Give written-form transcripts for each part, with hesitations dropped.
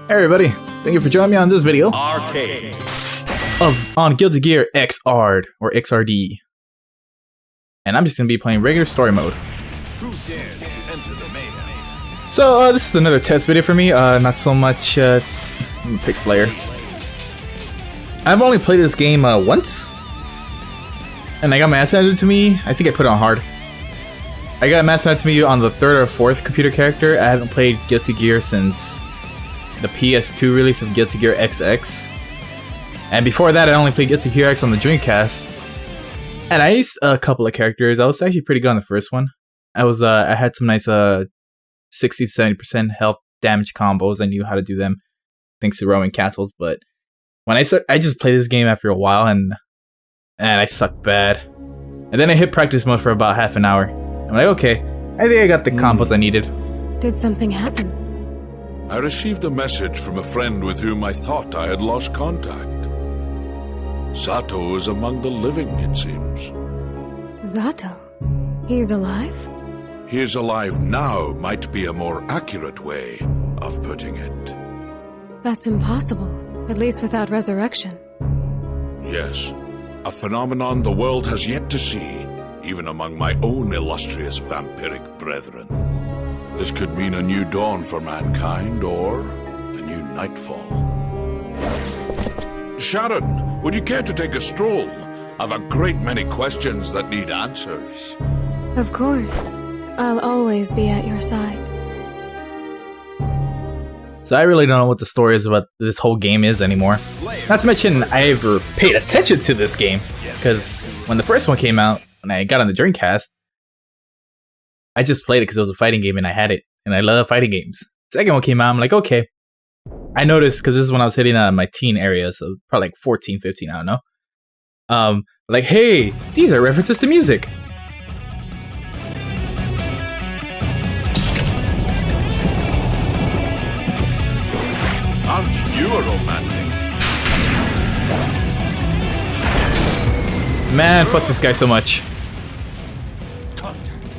Hey everybody, thank you for joining me on this video Arcade on Guilty Gear XRD or XRD. And I'm just gonna be playing regular story mode. Who dares to enter the mayhem? So this is another test video for me, not so much pick Slayer. I've only played this game once, and I got my ass handed to me. I think I put it on hard. I got my ass handed to me on the 3rd or 4th computer character. I haven't played Guilty Gear since the PS2 release of Guilty Gear XX. And before that, I only played Guilty Gear X on the Dreamcast. And I used a couple of characters. I was actually pretty good on the first one. I had some nice 60 to 70% health damage combos. I knew how to do them thanks to roaming castles. But when I just played this game after a while, and I sucked bad. And then I hit practice mode for about half an hour. I'm like, okay, I think I got the combos I needed. Did something happen? I received a message from a friend with whom I thought I had lost contact. Sato is among the living, it seems. Zato? He's alive? He is alive now might be a more accurate way of putting it. That's impossible, at least without resurrection. Yes, a phenomenon the world has yet to see, even among my own illustrious vampiric brethren. This could mean a new dawn for mankind, or a new nightfall. Sharon, would you care to take a stroll? I've a great many questions that need answers. Of course. I'll always be at your side. So I really don't know what the story is about this whole game is anymore. Not to mention I ever paid attention to this game, because when the first one came out, when I got on the Dreamcast, I just played it because it was a fighting game and I had it, and I love fighting games. Second one came out, I'm like, okay. I noticed, because this is when I was hitting my teen area, so probably like 14, 15, I don't know. Like, hey, these are references to music. Aren't you a romantic? Man, fuck this guy so much.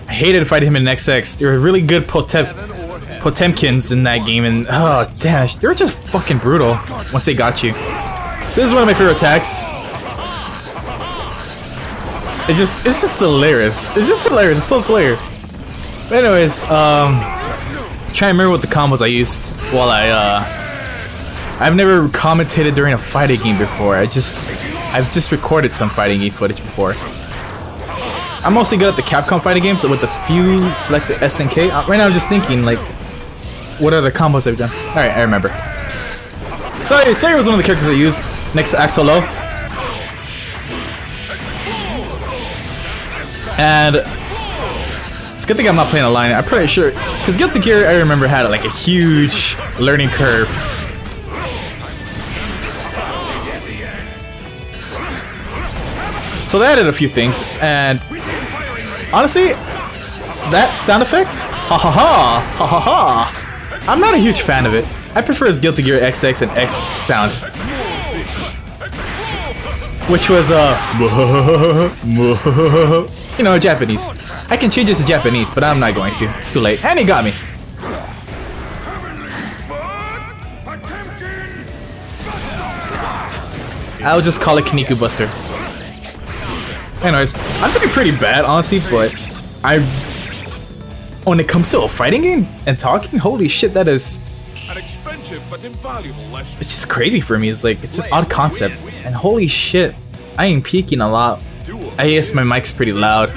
I hated fighting him in XX. There were really good Potemkins in that game, and oh damn, they were just fucking brutal once they got you. So this is one of my favorite attacks. It's just hilarious. It's just hilarious. It's so Slayer. But anyways, trying to remember what the combos I used while I've never commentated during a fighting game before. I've just recorded some fighting game footage before. I'm mostly good at the Capcom fighting games, so with the few selected SNK. Right now I'm just thinking, like, what are the combos I've done? Alright, I remember. So Slayer was one of the characters I used next to Axolo. And it's a good thing I'm not playing a line. I'm pretty sure, because Guilty Gear, I remember, had like a huge learning curve. So they added a few things, and honestly, that sound effect, ha ha ha, ha ha ha, I'm not a huge fan of it. I prefer his Guilty Gear XX and X sound, which was you know, Japanese. I can change it to Japanese, but I'm not going to. It's too late, and he got me. I'll just call it Kaniku Buster. Anyways, I'm doing pretty bad, honestly, but when it comes to a fighting game and talking, holy shit, that is An expensive but invaluable lesson. it's just crazy for me. It's like, it's an odd concept, and holy shit, I am peaking a lot. I guess my mic's pretty loud.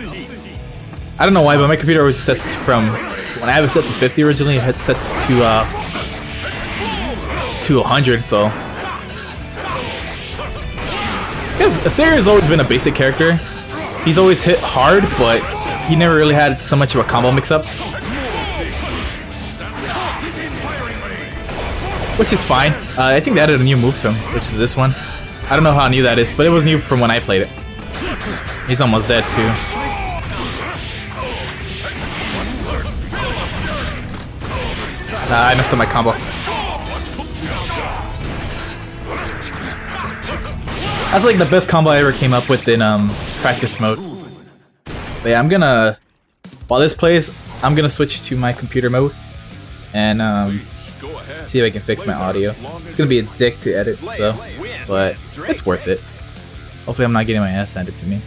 I don't know why, but my computer always sets from, when I have it set to 50 originally, it sets it to 100, so. Because Slayer has always been a basic character. He's always hit hard, but he never really had so much of a combo mix-ups. Which is fine. I think they added a new move to him, which is this one. I don't know how new that is, but it was new from when I played it. He's almost dead too. I messed up my combo. That's like the best combo I ever came up with in practice mode. But yeah, I'm gonna, while this plays, I'm gonna switch to my computer mode, and Go ahead. See if I can fix my audio. It's gonna be a dick to edit though, but it's worth it. Hopefully I'm not getting my ass handed to me.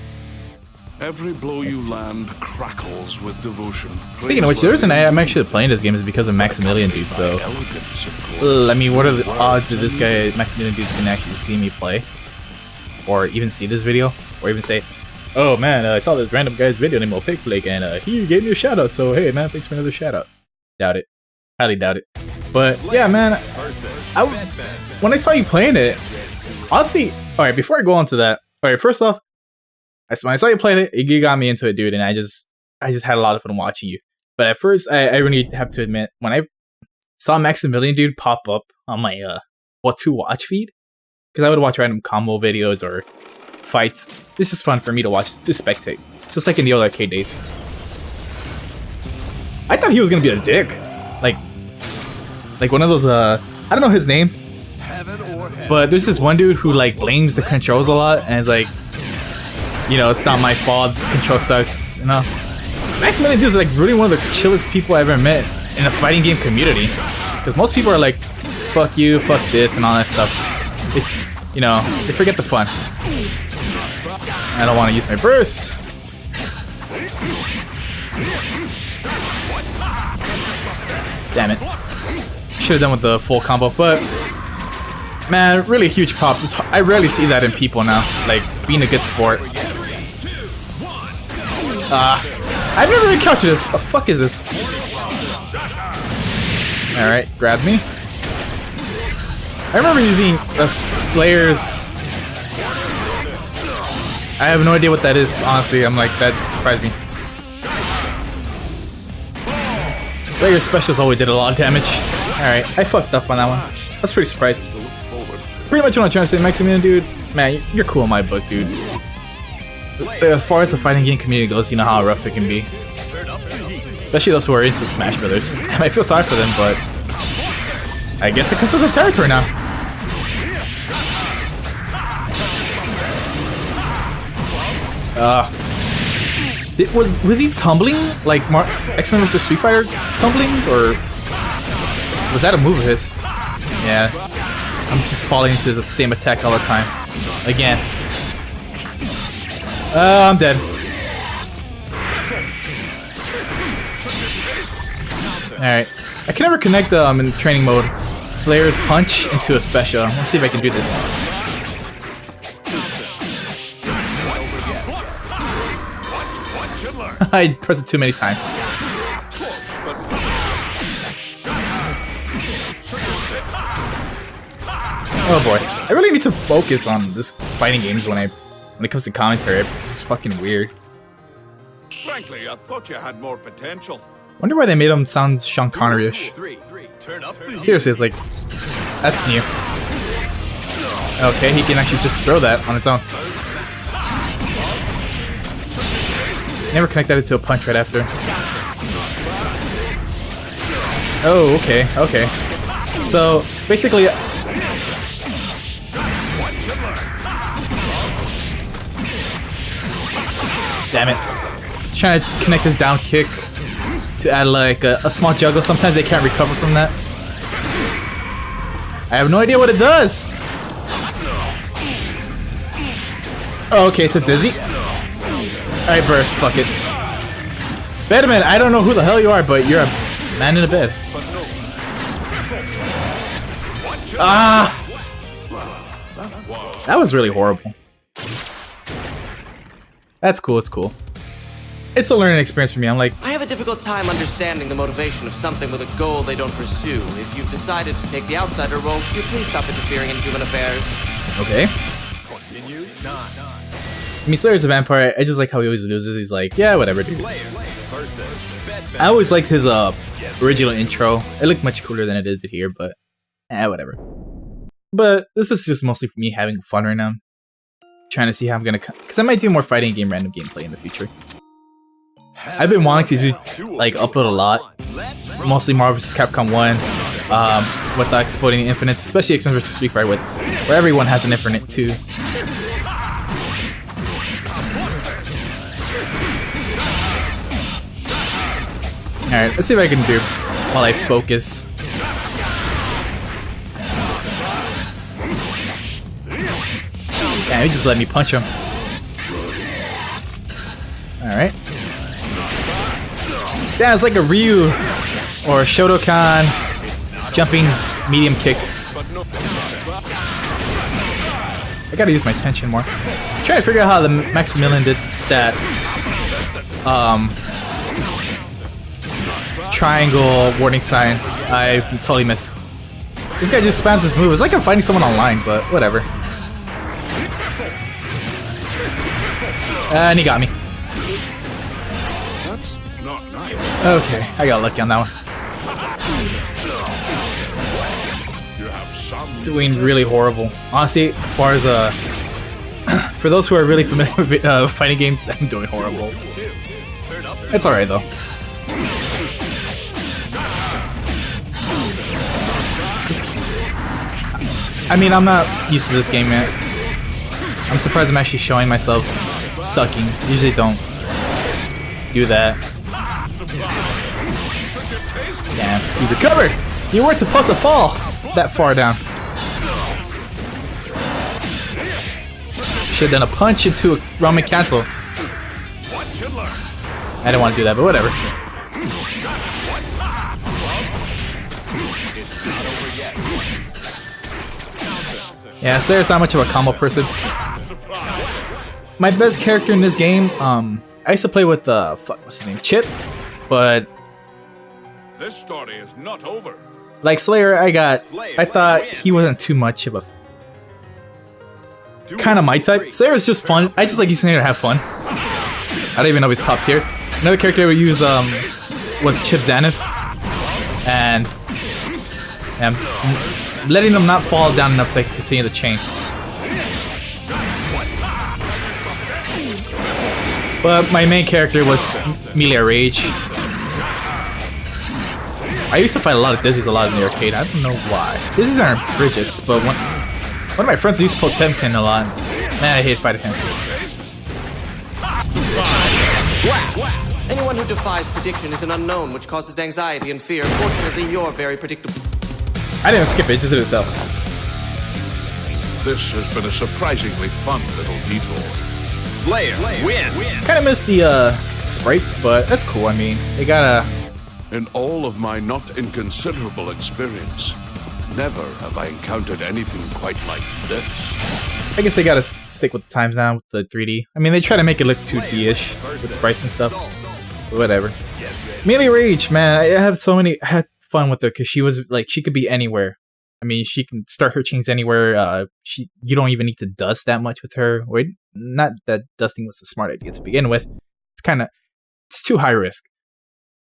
Every blow you land crackles with devotion. Speaking of which, the reason I'm actually playing this game is because of Maximilian Dude, so... I mean, what are the odds that this guy, Maximilian Dude, can actually see me play? Or even see this video? Or even say, oh man, I saw this random guy's video named Pigflake and he gave me a shout out, so hey man, thanks for another shout out. Doubt it. Highly doubt it. But yeah man, when I saw you playing it, honestly, alright, before I go on to that, alright, first off, when I saw you playing it, you got me into it, dude, and I just had a lot of fun watching you. But at first, I really have to admit, when I saw Maximilian Dude pop up on my what to watch feed, because I would watch random combo videos or fights. It's just fun for me to watch, to spectate, just like in the old arcade days. I thought he was gonna be a dick, like one of those I don't know his name, but there's this one dude who like blames the controls a lot and is like, you know, it's not my fault, this control sucks, you know. Maximilian Dude is like really one of the chillest people I've ever met in the fighting game community. Because most people are like, fuck you, fuck this, and all that stuff. You know, they forget the fun. I don't want to use my burst. Damn it. Should have done with the full combo, but... Man, really huge props. I rarely see that in people now, like being a good sport. I've never really encountered this. The fuck is this? Alright, grab me. I remember using Slayer's... I have no idea what that is, honestly. I'm like, that surprised me. Slayer's specials always did a lot of damage. Alright, I fucked up on that one. That's pretty surprising. Pretty much what I'm trying to say, Maximilian Dude, man, you're cool in my book, dude. As far as the fighting game community goes, you know how rough it can be. Especially those who are into Smash Brothers. I feel sorry for them, but I guess it comes with the territory now. Was he tumbling like X-Men vs Street Fighter tumbling, or was that a move of his? Yeah. I'm just falling into the same attack all the time. Again. I'm dead. Alright. I can never connect in training mode Slayer's punch into a special. Let's see if I can do this. I pressed it too many times. Oh boy, I really need to focus on this fighting games when it comes to commentary. It's just fucking weird. Frankly, I thought you had more potential. Wonder why they made him sound Sean Connery-ish. Seriously, it's like, that's new. Okay, he can actually just throw that on its own. Never connect that into a punch right after. Oh, okay, okay. So, basically... Damn it. Trying to connect his down kick to add like a small juggle. Sometimes they can't recover from that. I have no idea what it does. Oh, okay, it's a dizzy. Alright, burst, fuck it. Bedman, I don't know who the hell you are, but you're a man in a bed. Ah! That was really horrible. That's cool, it's cool. It's a learning experience for me. I'm like, I have a difficult time understanding the motivation of something with a goal they don't pursue. If you've decided to take the outsider role, could you please stop interfering in human affairs? Okay. Continue. 9. I mean, Slayer's a vampire. I just like how he always loses. He's like, yeah, whatever, dude. I always liked his original intro. It looked much cooler than it is here, but whatever. But this is just mostly for me having fun right now. Trying to see how I'm gonna, because I might do more fighting game random gameplay in the future. I've been wanting to do like upload a lot, mostly Marvel vs. Capcom 1, with the exploding infinites, especially X-Men vs. Street Fighter, where everyone has an infinite too. Alright, let's see if I can do while I focus. Damn, he just let me punch him. Alright. Damn, it's like a Ryu or a Shotokan jumping medium kick. I gotta use my tension more. I'm trying to figure out how the Maximilian did that triangle warning sign. I totally missed. This guy just spams this move. It's like I'm fighting someone online, but whatever. And he got me. That's not nice. Okay, I got lucky on that one. You have some Doing really horrible. Honestly, as far as for those who are really familiar with fighting games, I'm doing horrible. It's alright though. I mean, I'm not used to this game yet. I'm surprised I'm actually showing myself sucking. Usually don't do that. Damn, you recovered! You weren't supposed to fall that far down. Should've done a punch into a ramen cancel. I didn't want to do that, but whatever. Yeah, Slayer's not much of a combo person. My best character in this game, I used to play with what's his name, Chip, but This story is not over. like Slayer, I thought he wasn't too much of a kind of my type. Slayer's just fun. I just like using it to have fun. I don't even know if he's top tier. Another character I would use was Chip Zaneth, and letting them not fall down enough so I can continue the chain. But my main character was Melia Rage. I used to fight a lot of Dizzies a lot in the arcade. I don't know why. Dizzies aren't Bridgets, but one of my friends used to pull Temkin a lot. Man, I hate fighting him. Anyone who defies prediction is an unknown, which causes anxiety and fear. Fortunately, you're very predictable. I didn't skip it, it just did itself. This has been a surprisingly fun little detour. Slayer, win. Kinda missed the sprites, but that's cool. I mean, they gotta. In all of my not inconsiderable experience, never have I encountered anything quite like this. I guess they gotta stick with the times now with the 3D. I mean, they try to make it look 2D-ish with sprites and stuff. But whatever. Melia Rage, man, I had fun with her because she was like, she could be anywhere. I mean, she can start her chains anywhere. You don't even need to dust that much with her. Wait, not that dusting was a smart idea to begin with. It's too high risk.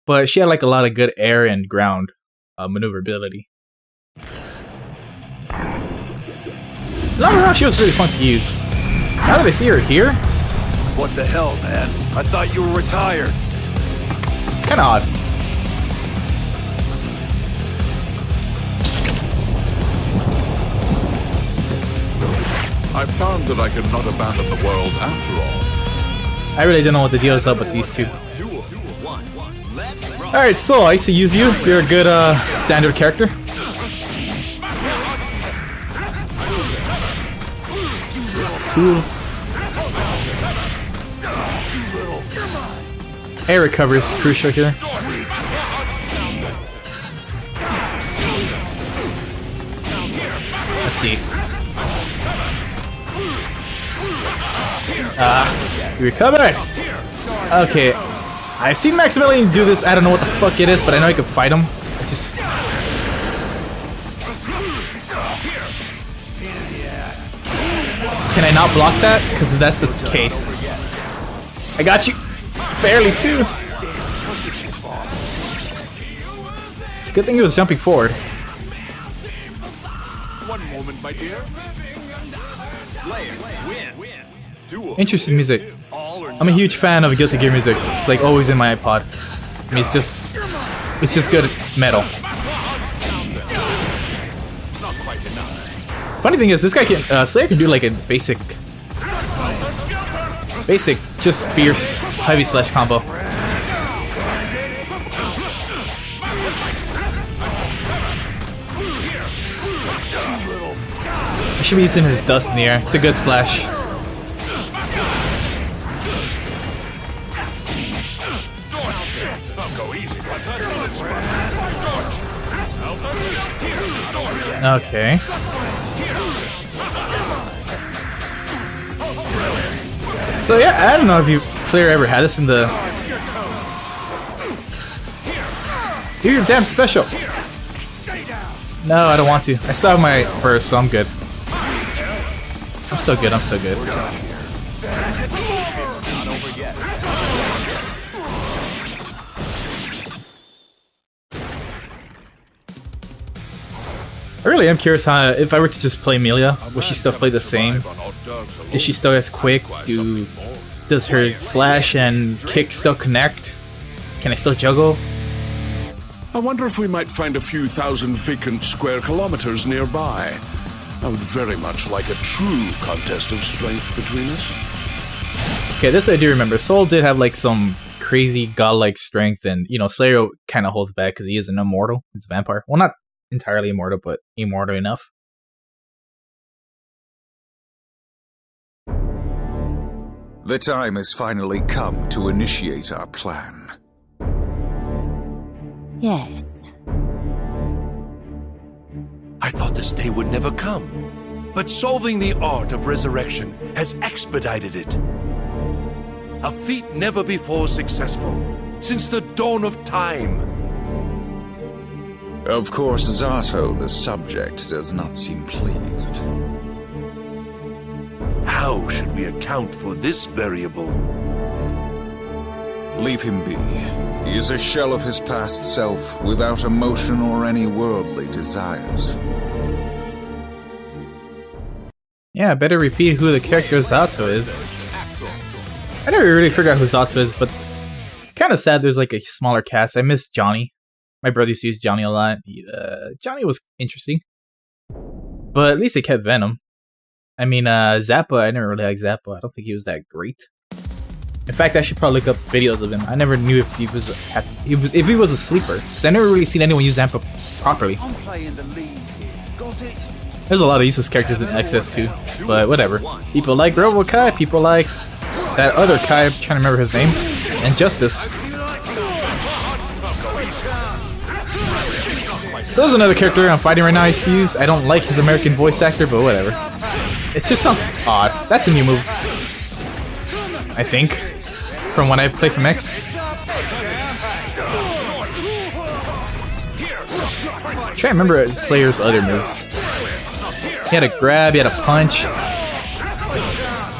But she had like a lot of good air and ground maneuverability. Not around, she was really fun to use. Now that I see her here, What the hell, man? I thought you were retired. it's kind of odd. I found that I cannot abandon the world after all. I really don't know what the deal is up with these two. Alright, so I used to use you. You're a good standard character. Two. Air recovery is crucial here. Let's see. You recovered! Okay. I've seen Maximilian do this, I don't know what the fuck it is, but I know I can fight him. I just... Can I not block that? Because if that's the case. I got you! Barely too! It's a good thing he was jumping forward. One moment, my dear. Slayer, win. Interesting music. I'm a huge fan of Guilty Gear music. It's like always in my iPod. I mean, it's just good metal. Funny thing is, this guy can Slayer can do like a basic, just fierce heavy slash combo. I should be using his dust in the air. It's a good slash. Okay. So yeah, I don't know if you Flair ever had this in the. Do your damn special. No, I don't want to. I still have my burst, so I'm good. I'm so good. I'm so good. I really am curious how, if I were to just play Amelia, will she still play the same? Is she still as quick? Does her slash and kick still connect? Can I still juggle? I wonder if we might find a few thousand vacant square kilometers nearby. I would very much like a true contest of strength between us. Okay, this I do remember. Soul did have like some crazy godlike strength, and you know, Slayer kind of holds back because he is an immortal. He's a vampire. Well, not entirely immortal, but immortal enough. The time has finally come to initiate our plan. Yes. I thought this day would never come, but solving the art of resurrection has expedited it. A feat never before successful, since the dawn of time. Of course, Zato, the subject, does not seem pleased. How should we account for this variable? Leave him be. He is a shell of his past self, without emotion or any worldly desires. Yeah, I better repeat who the character Zato is. I never really figured out who Zato is, but kind of sad there's like a smaller cast. I miss Johnny. My brother used to use Johnny a lot. Johnny was interesting. But at least they kept Venom. I mean, Zappa, I never really liked Zappa. I don't think he was that great. In fact, I should probably look up videos of him. I never knew if he was a sleeper, because I never really seen anyone use Zappa properly. I'm playing the lead here. Got it? There's a lot of useless characters in XS too, but whatever. People like Robo Kai, people like that other Kai, I'm trying to remember his name, and Justice. So there's another character I'm fighting right now I use. I don't like his American voice actor, but whatever. It just sounds odd. That's a new move, I think, from when I played from X. I'm trying to remember Slayer's other moves. He had a grab, he had a punch.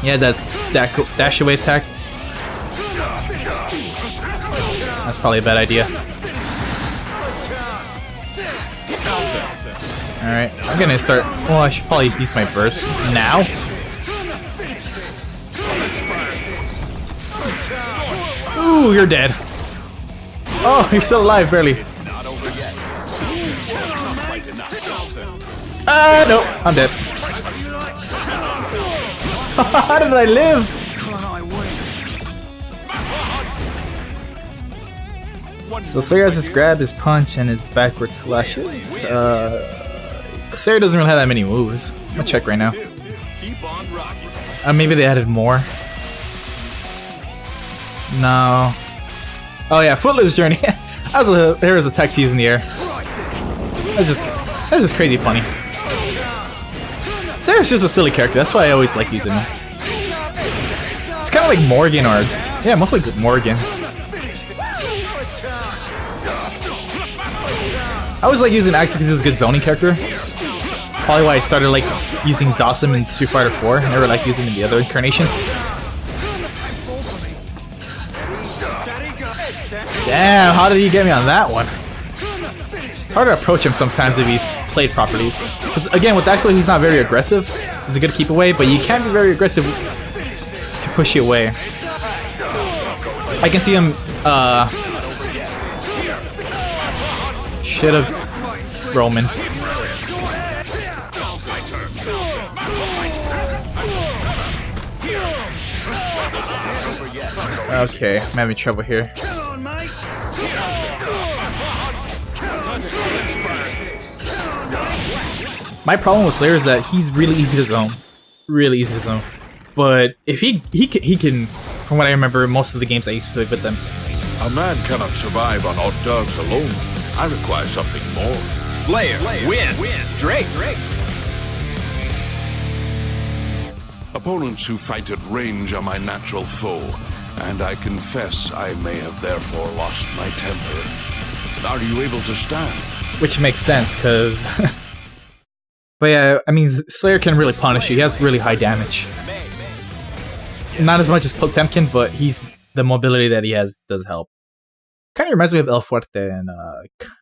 He had that dash away attack. That's probably a bad idea. Alright, I'm gonna start. Well, I should probably use my burst now. Ooh, you're dead. Oh, you're still alive, barely. No, I'm dead. How did I live? So Slayer has his grab, his punch, and his backward slashes. Slayer doesn't really have that many moves. I'm gonna check right now. Maybe they added more. No. Oh yeah, Footloose Journey. There was a tech to use in the air. That's just crazy funny. Slayer's just a silly character. That's why I always like using him. It's kind of like Morgan, or yeah, mostly Morgan. I always like using Axel because he was a good zoning character. Probably why I started like using Dawson in Street Fighter 4. I never liked using him in the other incarnations. Damn, how did he get me on that one? It's hard to approach him sometimes if he's played properly. Because again, with Axel, he's not very aggressive. He's a good keep away, but you can be very aggressive to push you away. I can see him, shit of Roman. Okay, I'm having trouble here. My problem with Slayer is that he's really easy to zone. Really easy to zone. But if he can, from what I remember, most of the games I used to play with them. A man cannot survive on hors d'oeuvres alone. I require something more. Slayer, win. Straight. Opponents who fight at range are my natural foe, and I confess I may have therefore lost my temper. Are you able to stand? Which makes sense, because... but yeah, I mean, Slayer can really punish you. He has really high damage. Not as much as Potemkin, but the mobility that he has does help. Kind of reminds me of El Fuerte and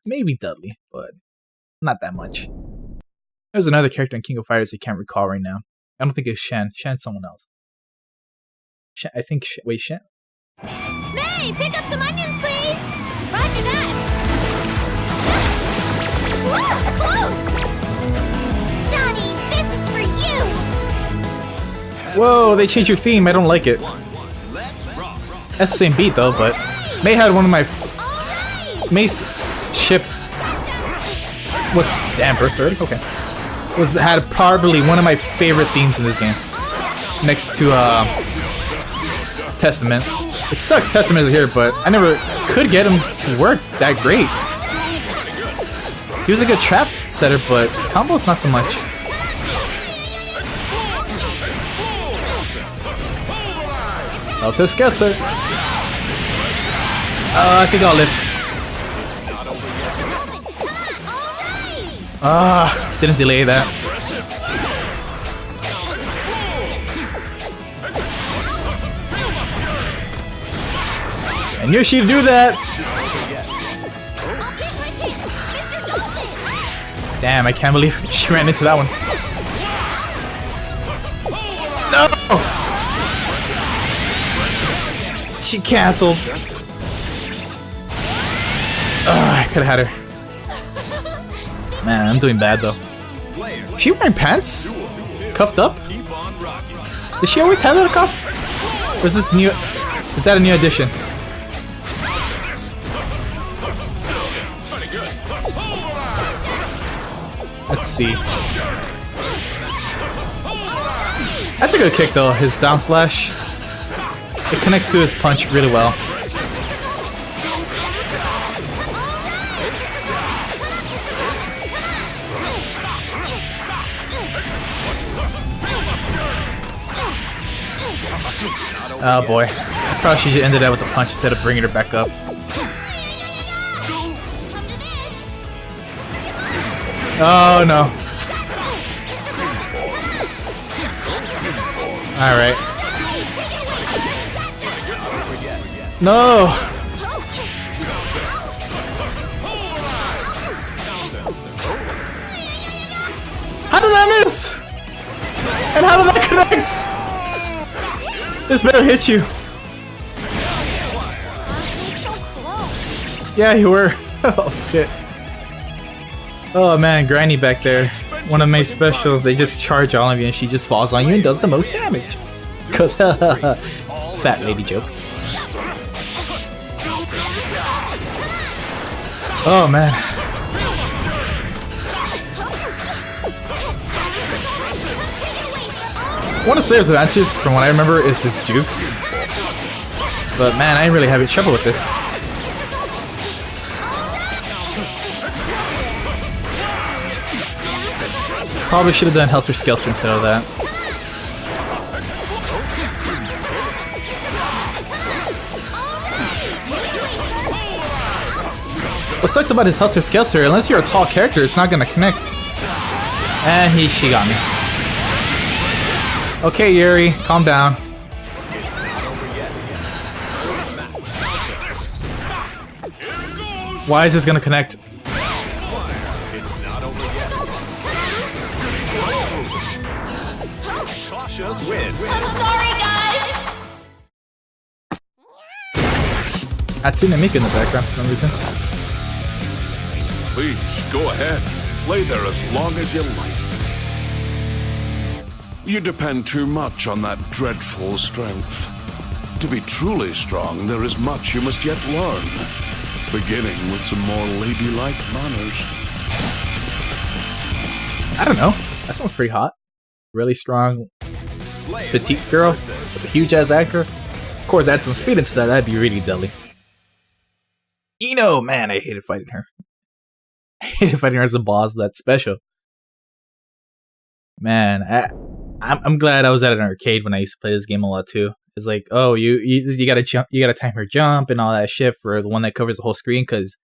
maybe Dudley, but not that much. There's another character in King of Fighters I can't recall right now. I don't think it's Shen. Shen's someone else. I think... wait, Shen? May, pick up some onions, please! Roger that! Whoa, close! Johnny, this is for you! Whoa, they changed your theme. I don't like it. That's the same beat, though, but... May had one of my... May's ship... was... Damn, first already? Okay. Had probably one of my favorite themes in this game. Next to, Testament. Which sucks, Testament is here, but I never could get him to work that great. He was a good trap setter, but combos not so much. Helter Skelter. I think I'll live. Didn't delay that. I knew she'd do that! Damn, I can't believe she ran into that one. No! She canceled. I could've had her. Man, I'm doing bad though. Is she wearing pants? Cuffed up? Does she always have that costume? Or is this new? Is that a new addition? Let's see. That's a good kick though, his down slash. It connects to his punch really well. Oh boy. I probably should have ended that with a punch instead of bringing her back up. Oh no. Alright. No! How did that miss? And how did that connect? This better hit you. Yeah, you were. Oh shit. Oh man, Granny back there. One of my specials, they just charge all of you and she just falls on you and does the most damage. Cause fat lady joke. Oh man. One of Slayer's advantages, from what I remember, is his jukes. But man, I ain't really having trouble with this. Probably should have done Helter Skelter instead of that. What sucks about his Helter Skelter, unless you're a tall character, it's not gonna connect. And she got me. Okay, Yuri, calm down. Why is this gonna connect? I'm sorry, guys. Hatsune Miku in the background for some reason. Please, go ahead. Lay there as long as you like. You depend too much on that dreadful strength. To be truly strong, there is much you must yet learn, beginning with some more ladylike manners. I don't know. That sounds pretty hot. Really strong, petite girl with a huge ass anchor. Of course, add some speed into that. That'd be really deadly. Ino, man, I hated fighting her. hated fighting as a boss that's special. Man, I'm glad I was at an arcade when I used to play this game a lot too. It's like, oh, you gotta jump, you gotta time your jump and all that shit for the one that covers the whole screen, because